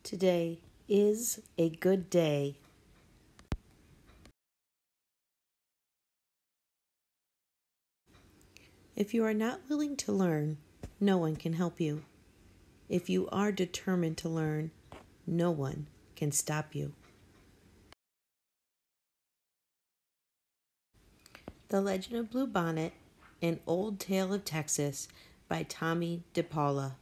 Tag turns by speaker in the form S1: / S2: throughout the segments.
S1: Today is a good day. If you are not willing to learn, no one can help you. If you are determined to learn, no one can stop you. The Legend of Bluebonnet, an Old Tale of Texas by dePaola.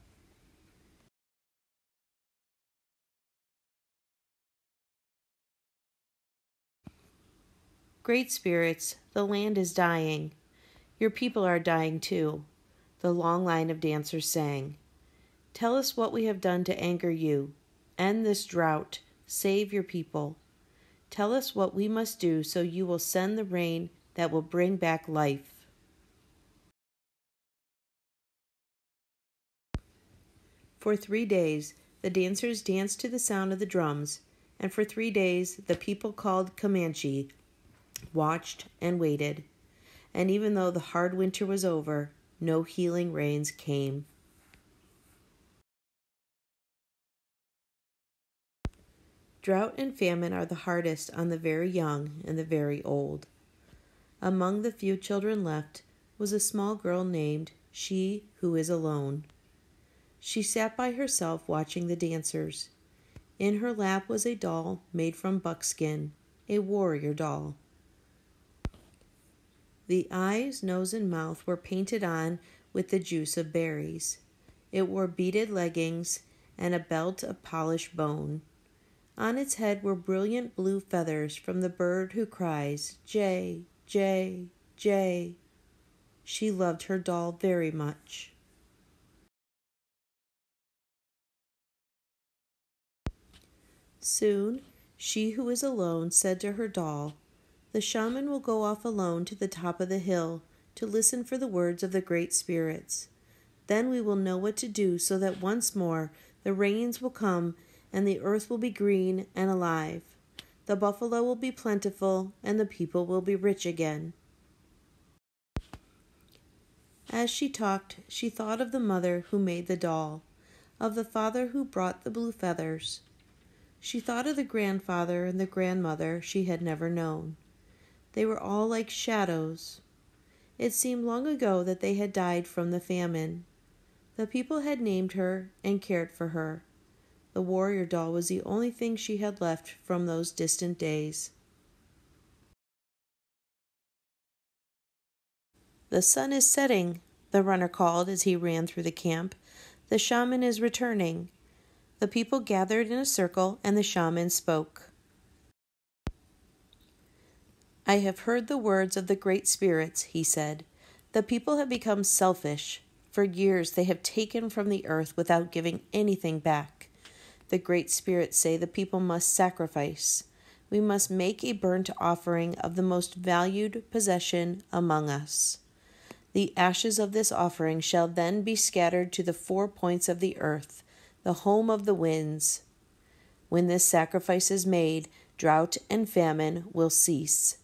S1: Great spirits, the land is dying. Your people are dying too, the long line of dancers sang. Tell us what we have done to anger you. End this drought. Save your people. Tell us what we must do so you will send the rain that will bring back life. For 3 days, the dancers danced to the sound of the drums, and for 3 days, the people called Comanche watched and waited. And even though the hard winter was over, no healing rains came. Drought and famine are the hardest on the very young and the very old. Among the few children left was a small girl named She Who Is Alone. She sat by herself watching the dancers. In her lap was a doll made from buckskin, a warrior doll. The eyes, nose, and mouth were painted on with the juice of berries. It wore beaded leggings and a belt of polished bone. On its head were brilliant blue feathers from the bird who cries, Jay, Jay, Jay. She loved her doll very much. Soon, She Who Is Alone said to her doll, The shaman will go off alone to the top of the hill to listen for the words of the great spirits. Then we will know what to do so that once more the rains will come and the earth will be green and alive. The buffalo will be plentiful and the people will be rich again. As she talked, she thought of the mother who made the doll, of the father who brought the blue feathers. She thought of the grandfather and the grandmother she had never known. They were all like shadows. It seemed long ago that they had died from the famine. The people had named her and cared for her. The warrior doll was the only thing she had left from those distant days. The sun is setting, the runner called as he ran through the camp. The shaman is returning. The people gathered in a circle and the shaman spoke. I have heard the words of the great spirits, he said. The people have become selfish. For years they have taken from the earth without giving anything back. The great spirits say the people must sacrifice. We must make a burnt offering of the most valued possession among us. The ashes of this offering shall then be scattered to the 4 points of the earth, the home of the winds. When this sacrifice is made, drought and famine will cease.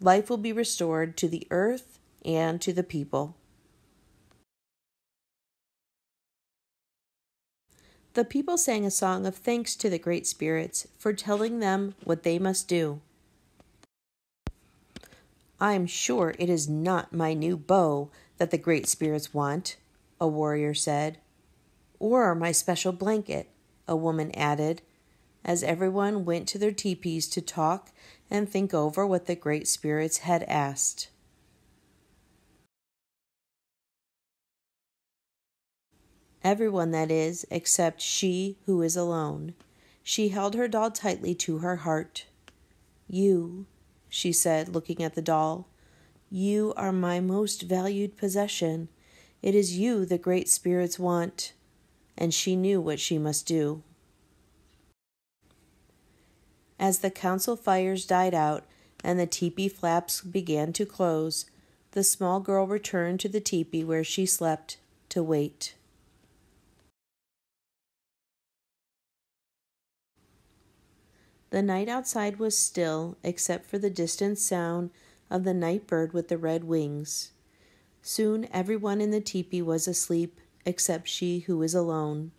S1: Life will be restored to the earth and to the people. The people sang a song of thanks to the great spirits for telling them what they must do. I'm sure it is not my new bow that the great spirits want, a warrior said. Or my special blanket, a woman added, as everyone went to their teepees to talk and think over what the great spirits had asked. Everyone, that is, except She Who Is Alone. She held her doll tightly to her heart. You, she said, looking at the doll, you are my most valued possession. It is you the great spirits want. And she knew what she must do. As the council fires died out and the teepee flaps began to close, the small girl returned to the teepee where she slept to wait. The night outside was still, except for the distant sound of the night bird with the red wings. Soon everyone in the teepee was asleep, except She Who Was Alone.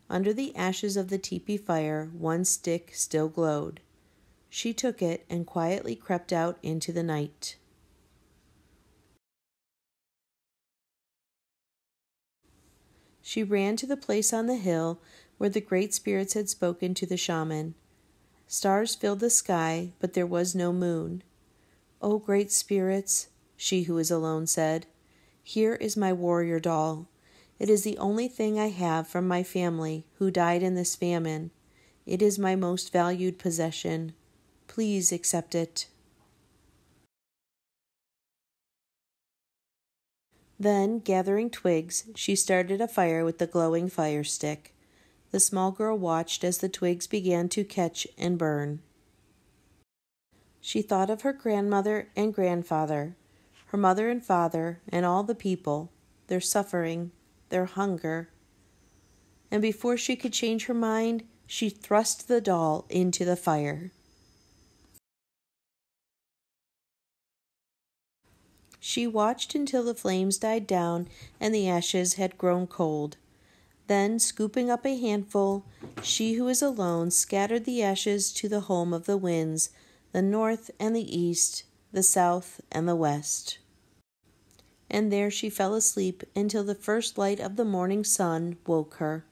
S1: Under the ashes of the teepee fire, one stick still glowed. She took it and quietly crept out into the night. She ran to the place on the hill where the great spirits had spoken to the shaman. Stars filled the sky, but there was no moon. "O great spirits," she who is alone said, "here is my warrior doll. It is the only thing I have from my family who died in this famine. It is my most valued possession. Please accept it." Then, gathering twigs, she started a fire with the glowing fire stick. The small girl watched as the twigs began to catch and burn. She thought of her grandmother and grandfather, her mother and father, and all the people, their suffering, their hunger. And before she could change her mind, she thrust the doll into the fire. She watched until the flames died down and the ashes had grown cold. Then, scooping up a handful, she who is alone scattered the ashes to the home of the winds, the north and the east, the south and the west. And there she fell asleep until the first light of the morning sun woke her.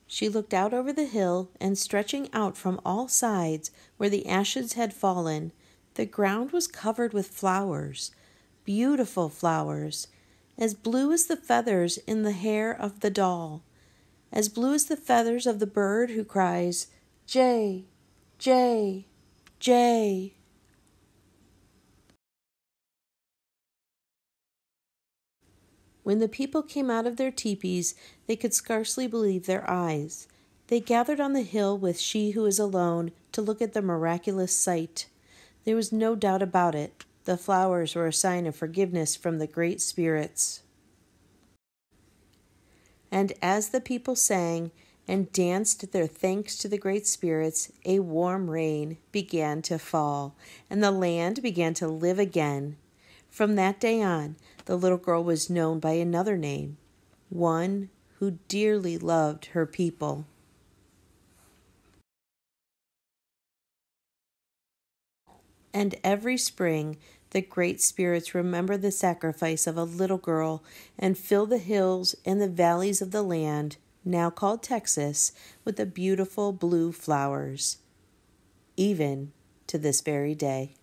S1: She looked out over the hill, and stretching out from all sides where the ashes had fallen, the ground was covered with flowers, beautiful flowers, as blue as the feathers in the hair of the doll, as blue as the feathers of the bird who cries, "Jay, Jay, Jay." When the people came out of their teepees, they could scarcely believe their eyes. They gathered on the hill with she who is alone to look at the miraculous sight. There was no doubt about it. The flowers were a sign of forgiveness from the great spirits. And as the people sang and danced their thanks to the great spirits, a warm rain began to fall, and the land began to live again. From that day on, the little girl was known by another name, one who dearly loved her people. And every spring, the great spirits remember the sacrifice of a little girl and fill the hills and the valleys of the land, now called Texas, with the beautiful blue flowers, even to this very day.